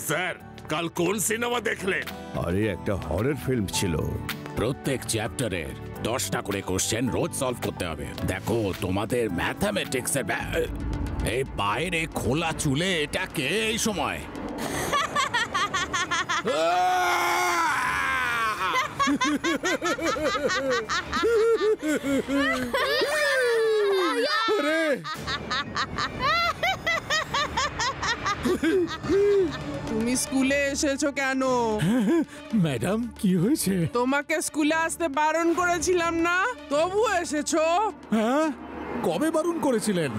Sir কাল কোন cinema দেখলেন? আরে একটা হরর ফিল্ম ছিল। প্রত্যেক চ্যাপ্টারের 10টা করে কোশ্চেন রোজ সলভ করতে হবে। দেখো তোমাদের ম্যাথামেটিক্সের এই বাইরে খোলা চুলে এটা কে এই সময়? তুমি স্কুলে এসেছো কেন? ম্যাডাম কি হয়েছে? তোমাকে স্কুলে আসতে বারণ করেছিলাম না, তবু এসেছো? হ্যাঁ, কবে বারণ করেছিলেন?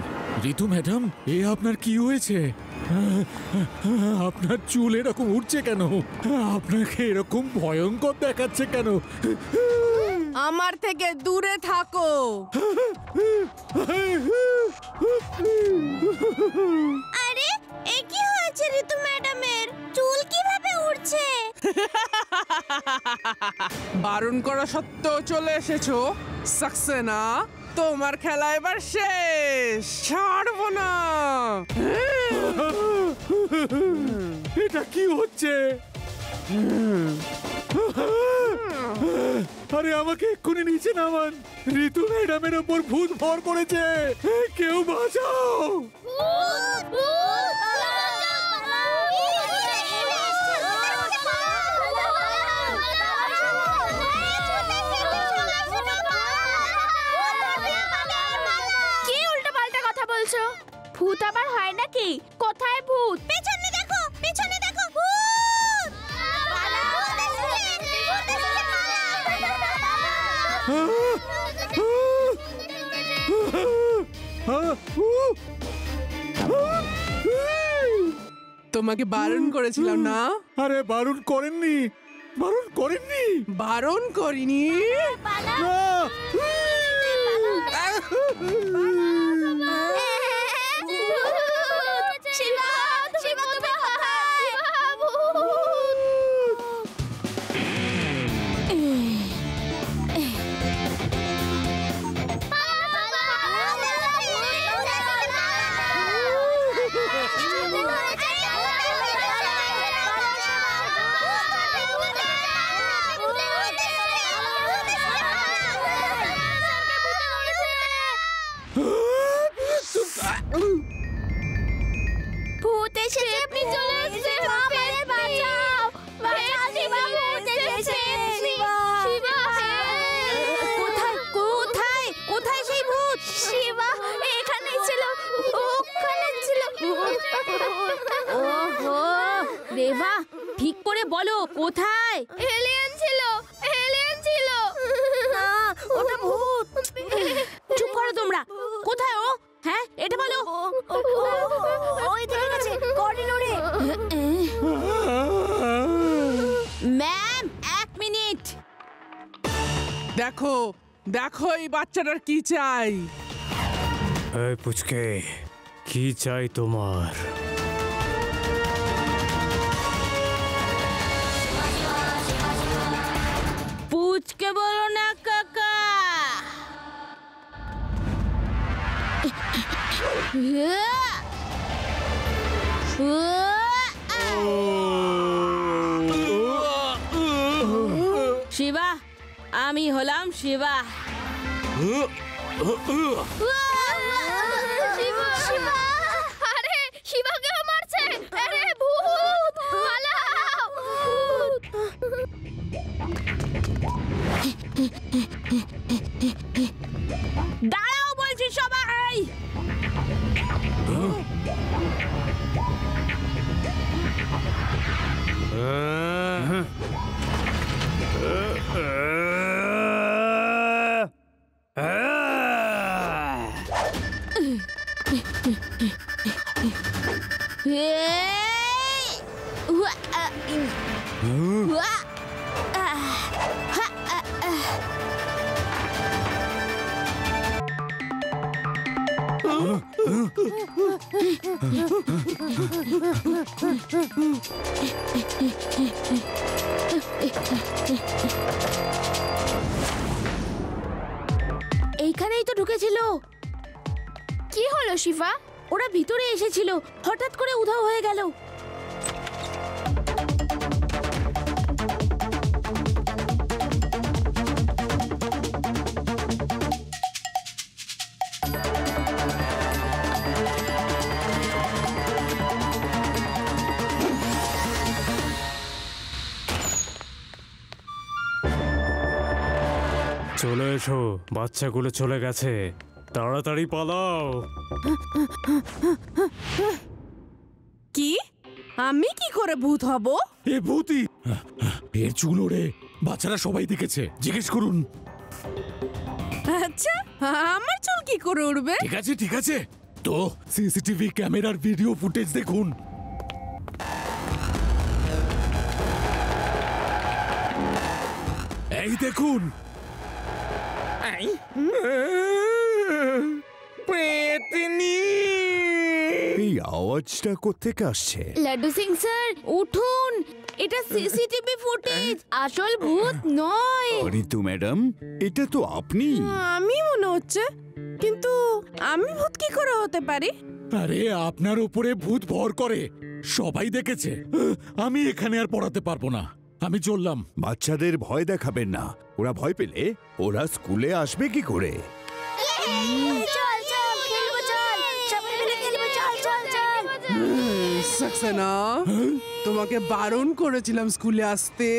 ঋতু ম্যাডাম, এ আপনার কি হয়েছে? আপনার চুল এরকম উঠছে কেন? আপনাকে এরকম ভয়ঙ্কর দেখাচ্ছে কেন? আমার থেকে দূরে থাকো। আরে এ কি হয়েছে ঋতু ম্যাডামের? চুল কিভাবে উঠছে? বারণ করা সত্ত্বেও চলে এসেছো। সাকসেনা, তোমার খেলা এবার শেষ, ছাড়বো না। এটা কি হচ্ছে? আরে আমাকে এক্ষুনি নিচে নামান। ঋতু ম্যাডামের ওপর ভূত ভর করেছে, কেউ বাঁচাও। কি উল্টোপাল্টা কথা বলছো? ভূত আবার হয় নাকি? কোথায় ভূত? পেছনে দেখো, পেছনে দেখো, ভূত! তোমাকে বারণ করেছিলাম না? আরে বারণ করেননি, বারণ করেননি। বারণ করিনি? শিবা, শিবা তুমি কোথায়? ভূত এসেছে, আপনি চলে এসেছে, আমাদের বাঁচাও, বাঁচাও শিবা, ভূত এসেছে, শিবা, শিবা। কোথায় কোথায় কোথায় সেই ভূত? শিবা এখানেই ছিল, ওখানে ছিল। ওহো দেবা, ঠিক করে বলো কোথায়? এলিয়েন ছিল, এলিয়েন ছিল। না, ওটা ভূত। চুপ করো তোমরা। কোথায় ও? হ্যাঁ, এটা বলো। ওই দিকে গেছে, করিডোরে। Ma'am, 1 minute. দেখো দেখো এই বাচ্চাটার কি চাই। এই পুচকে, কি চাই তোমার? পুচকে বলো না কাকা। শিবা, আমি হলাম শিবা। শিবা, শিবা। আরে শিবাকে মারছে, আরে ভূত, পালাও। দাঁড়াও বলছি সবাই। এইখানেই তো ঢুকেছিল। কি হলো শিবা? ওরা ভিতরে এসেছিল, হঠাৎ করে উধাও হয়ে গেল। চলে এসো, বাচ্চাগুলো চলে গেছে, তাড়াতাড়ি পালাও। কি? আমি কি করে ভূত হব? এ ভূতি, এর চুল ওড়ে, বাচ্চারা সবাই দেখেছে, জিজ্ঞেস করুন। আচ্ছা, আমার চুল কি করে উড়বে? ঠিক আছে ঠিক আছে, তো সিসিটিভি ক্যামেরার ভিডিও ফুটেজ দেখুন। এই দেখুন, এই আওয়াজটা কোত্থেকে আসছে? লাড্ডু সিং স্যার উঠুন, এটা সিসিটিভি ফুটেজ, আসল ভূত নয়। ঋতু ম্যাডাম, এটা তো আপনি। আমি মনে হচ্ছে, কিন্তু আমি ভূত কি করে হতে পারি? আরে আপনার উপরে ভূত ভর করে, সবাই দেখেছে। আমি এখানে আর পড়াতে পারবো না, আমি চললাম। বাচ্চাদের ভয় দেখাবেন না, ওরা ভয় পেলে ওরা স্কুলে আসবে কি করে? চল চল খেলবো, চল সবাই মিলে খেলবো, চল চল চল। সাক্সেনা, তোমাকে বারণ করেছিলাম স্কুলে আসতে।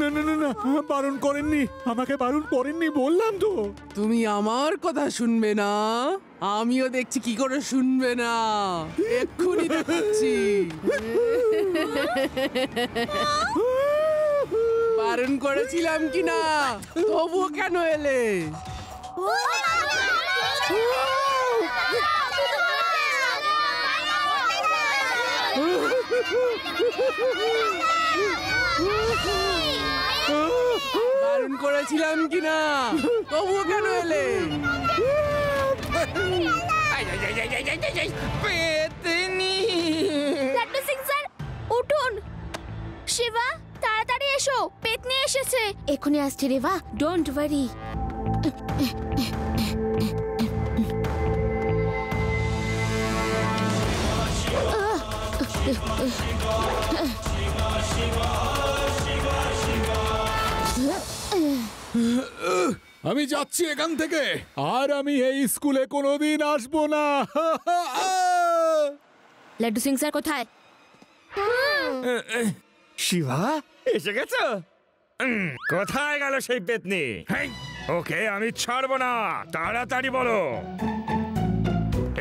না না না না, বারণ করেননি, আমাকে বারণ করেননি, বললাম তো। তুমি আমার কথা শুনবে না, আমিও দেখছি কি করে শুনবে না, এক্ষুনি দেখছি। বারণ করেছিলাম কিনা, তবুও কেন এলে? বারণ করেছিলাম কিনা, তবুও কেন এলে? লাড্ডু সিং স্যার উঠুন। শিবা তাড়াতাড়ি এসো, পেতনি এসেছে। এখনই আসছে রেবা, ডোন্ট ওয়ারি। আমি যাচ্ছি এখান থেকে, আর আমি এই স্কুলে কোনোদিন আসবো না। লাড্ডু সিং স্যার কোথায়? শিবা এসে গেছো? কোথায় গেল সেই পেতনি? ওকে আমি ছাড়বো না, তাড়াতাড়ি বলো।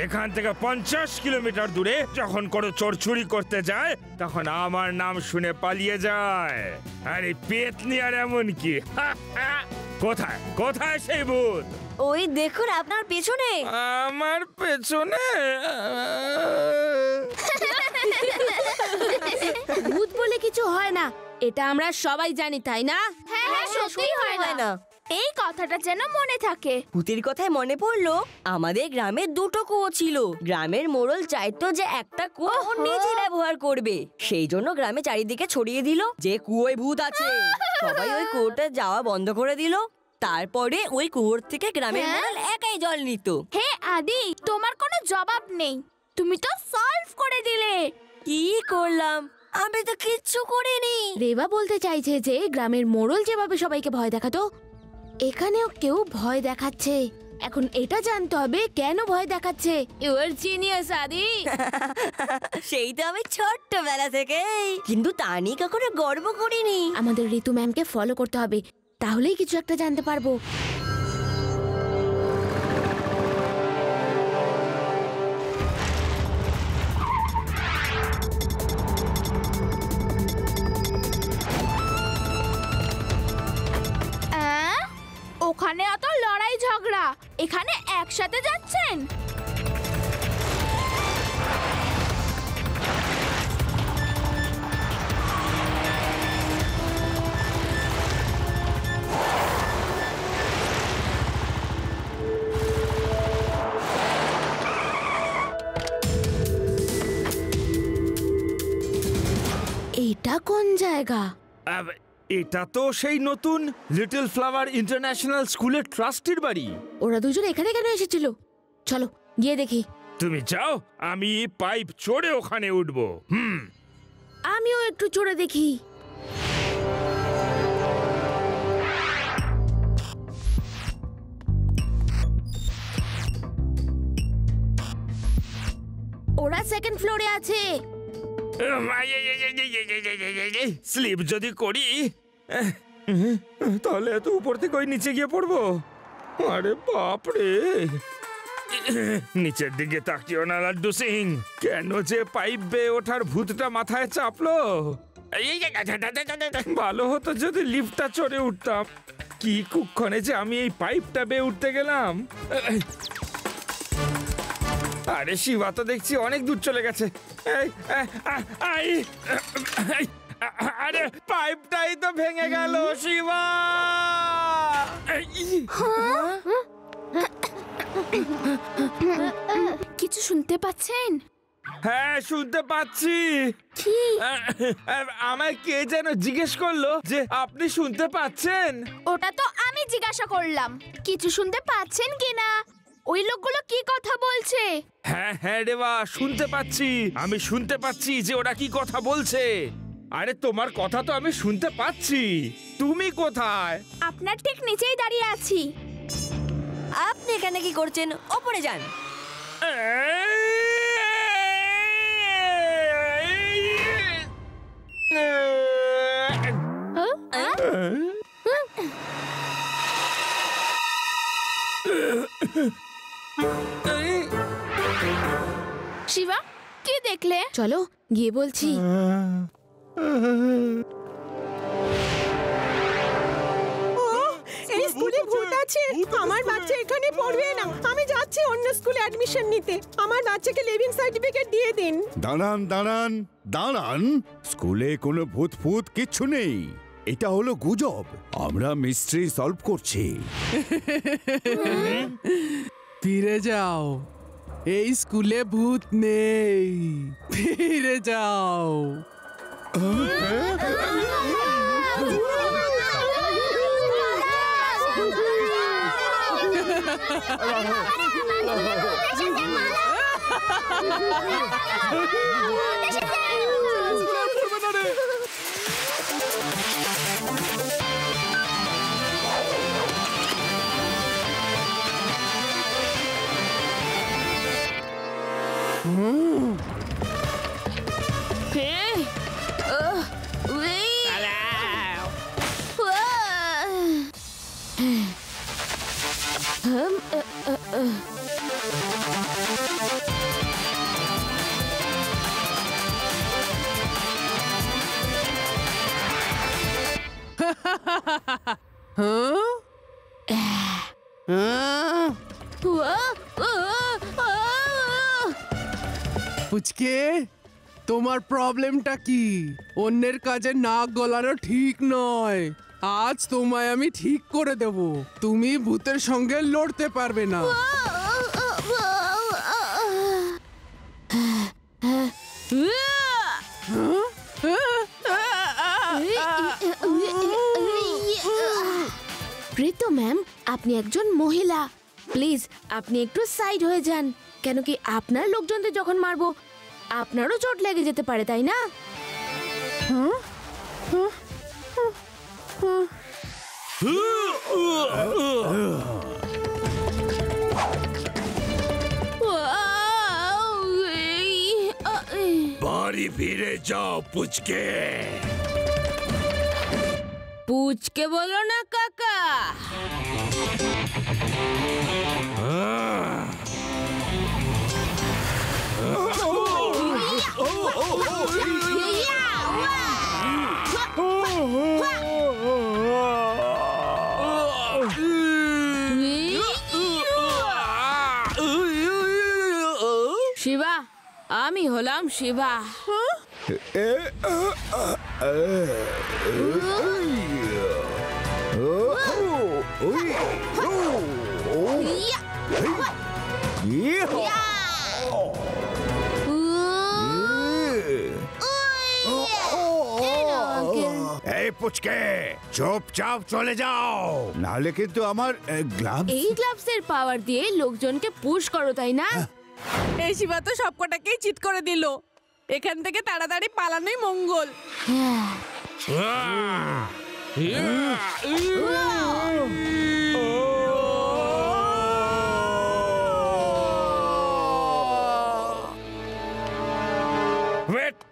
এখান থেকে 50 কিলোমিটার দূরে যখন কোনো চোর চুরি করতে যায়, তখন আমার নাম শুনে পালিয়ে যায়। আরে পেতনি আর এমন কি? কোথায় কোথায় সেই ভূত? ওই দেখুন আপনার পেছনে। আমার পেছনে? ভূত বলে কিছু হয় না, এটা আমরা সবাই জানি, তাই না? হ্যাঁ হ্যাঁ সত্যিই হয় না। এই কথাটা যেন মনে থাকে। ভূতের কথায় মনে পড়লো, আমাদের গ্রামে দুটো কুয়ো ছিল। গ্রামের মোড়ল চাইতো যে একটা কুয়ো ও নিজে ব্যবহার করবে, সেই জন্য গ্রামে চারিদিকে ছড়িয়ে দিল যে কুয়োয় ভূত আছে। সবাই ওই কুয়োটা যাওয়া বন্ধ করে দিল। তারপরে ওই কুয়োর থেকে গ্রামের মোড়ল একাই জল নিত। হে আদি, তোমার কোনো জবাব নেই, তুমি তো সলভ করে দিলে। কি করলাম? আমি তো কিচ্ছু করিনি। রেবা বলতে চাইছে যে গ্রামের মোড়ল যেভাবে সবাইকে ভয় দেখাতো, এখানেও কেউ ভয় দেখাচ্ছে। এখন এটা জানতে হবে কেন ভয় দেখাচ্ছে। ইউ আর জিনিয়াস আদি। সেই তো আমি ছোট্টবেলা থেকেই, কিন্তু তা নিয়ে কখনো গর্ব করিনি। আমাদের ঋতু ম্যামকে ফলো করতে হবে, তাহলেই কিছু একটা জানতে পারবো। ওখানে অত লড়াই ঝগড়া, এখানে একসাথে যাচ্ছেন। এটা কোন জায়গা? এটা তো সেই নতুন লিটল ফ্লাওয়ার ইন্টারন্যাশনাল স্কুলের ট্রাস্টির বাড়ি। ওরা দুজন এখানে কেন এসেছিল? চলো গিয়ে দেখি। তুমি যাও, আমি পাইপ চড়ে ওখানে উঠবো। আমিও একটু চড়ে দেখি। ওরা সেকেন্ড ফ্লোরে আছে। স্লিপ যদি করি তাহলে এত উপর থেকে ওই নিচে গিয়ে পড়বো? আরে বাপরে, নিচের দিকে তাকিও না লাড্ডু সিং। কেন যে পাইপ বেয়ে ওঠার ভূতটা মাথায় চাপলো। ভালো হতো যদি লিফটটা চড়ে উঠতাম। কি কুক্ষণে যে আমি এই পাইপটা বেয়ে উঠতে গেলাম। আরে শিবা তো দেখছি অনেক দূর চলে গেছে। আরে পাইপটাই তো ভেঙে গেল শিবা। কিছু শুনতে পাচ্ছেন? হ্যাঁ শুনতে পাচ্ছি। কি? আমায় কে যেন জিজ্ঞেস করলো যে আপনি শুনতে পাচ্ছেন। ওটা তো আমি জিজ্ঞাসা করলাম কিছু শুনতে পাচ্ছেন কিনা। ওই লোকগুলো কি কথা বলছে? হ্যাঁ হ্যাঁ রেবা, শুনতে পাচ্ছি। আমি শুনতে পাচ্ছি যে ওরা কি কথা বলছে। আরে তোমার কথা তো আমি শুনতে পাচ্ছি। তুমি কোথায়? আপনার ঠিক নিচেই দাঁড়িয়ে আছি। আপনি এখানে কি করছেন? ওপরে যান। শিবা, কি দেখলে? চলো গিয়ে বলছি। এই স্কুলে ভূত আছে। আমার বাচ্চা এখানে পড়বে না। আমি যাচ্ছি অন্য স্কুলে অ্যাডমিশন নিতে। আমার বাচ্চাকে লিভিং সার্টিফিকেট দিয়ে দিন। দাঁড়ান দাঁড়ান দাঁড়ান, স্কুলে কোনো ভূত ফুত কিচ্ছু নেই। এটা হলো গুজব। আমরা মিস্ট্রি সলভ করছি। ফিরে যাও, এই স্কুলে ভূত নেই। ফিরে যাও। পুচকে, তোমার প্রবলেমটা কি? অন্যের কাজে নাক গলানো ঠিক নয়। আজ তোমায় আমি ঠিক করে দেব। তুমি ভূতের সঙ্গে লড়তে পারবে না। প্রীত ম্যাম, আপনি একজন মহিলা। প্লিজ আপনি একটু সাইড হয়ে যান। কেন কি আপনার লোকজনদের যখন মারবো আপনারও চোট লেগে যেতে পারে, তাই না? বাড়ি ফিরে যাও পুচকে। পুচকে বলো না কাকা। শিবা, আমি হলাম শিবা। এই পুচকে, চুপচাপ চলে যাও, নাহলে কিন্তু আমার গ্লাভস। এই গ্লাভসের পাওয়ার দিয়ে লোকজনকে পুশ করো, তাই না? এই শিবা তো সবকটাকেই চিট করে দিল। এখান থেকে তাড়াতাড়ি পালানোই মঙ্গল।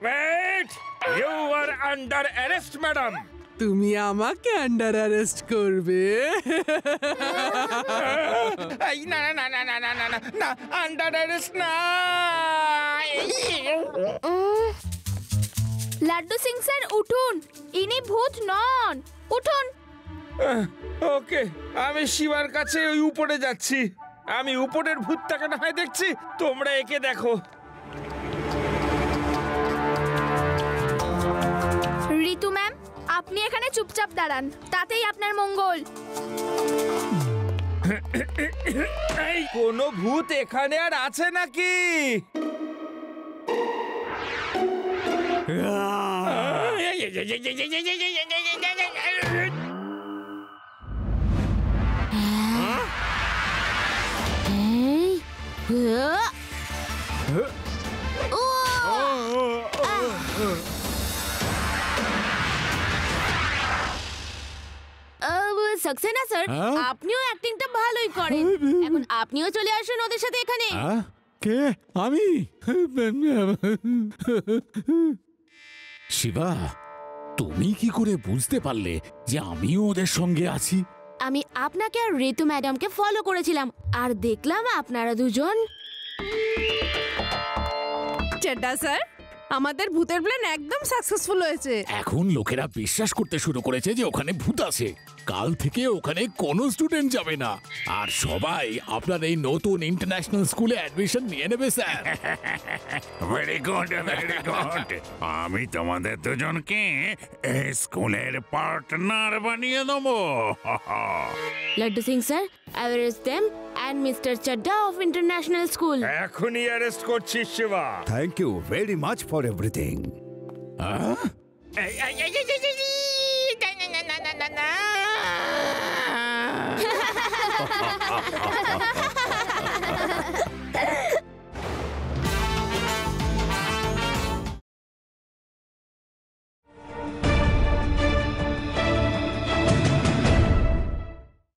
Wait! You are under arrest, madam. তুমি আমাকে আন্ডার অ্যারেস্ট করবে। এই না না না না না না না না আন্ডার অ্যারেস্ট না। লাড্ডু সিং স্যার উঠুন, ইনি ভূত নন, উঠুন। ওকে, আমি শিবার কাছে ওই উপরে যাচ্ছি। আমি উপরের ভূতটাকে না হয় দেখছি, তোমরা একে দেখো। ঋতু ম্যাম, আপনি এখানে চুপচাপ দাঁড়ান, তাতেই আপনার মঙ্গল। এই কোনো ভূত এখানে আর আছে নাকি? সাকসেনা স্যার, আপনিও অ্যাক্টিংটা ভালোই করেন। এখন আপনিও চলে আসুন ওদের সাথে এখানে। কে? আমি? শিবা, তুমি কি করে বুঝতে পারলে যে আমিও ওদের সঙ্গে আছি? আমি আপনাকে আর ঋতু ম্যাডামকে ফলো করেছিলাম আর দেখলাম আপনারা দুজন। চেড্ডা স্যার, আমাদের ভূতের প্ল্যান একদম সাকসেসফুল হয়েছে। এখন লোকেরা বিশ্বাস করতে শুরু করেছে যে ওখানে ভূত আছে। কাল থেকে ওখানে কোনো স্টুডেন্ট যাবে না, আর সবাই আপনার এই নতুন ইন্টারন্যাশনাল স্কুলে অ্যাডমিশন নিয়ে নেবে sir. Very good, very good. আমি তোমাদের দুজনকে এই স্কুলের পার্টনার বানিয়ে দেবো। Laddu Singh sir, I will arrest them and Mr. Chadda of International School. এখনই অ্যারেস্ট করছি Shiva. Thank you very much for everything.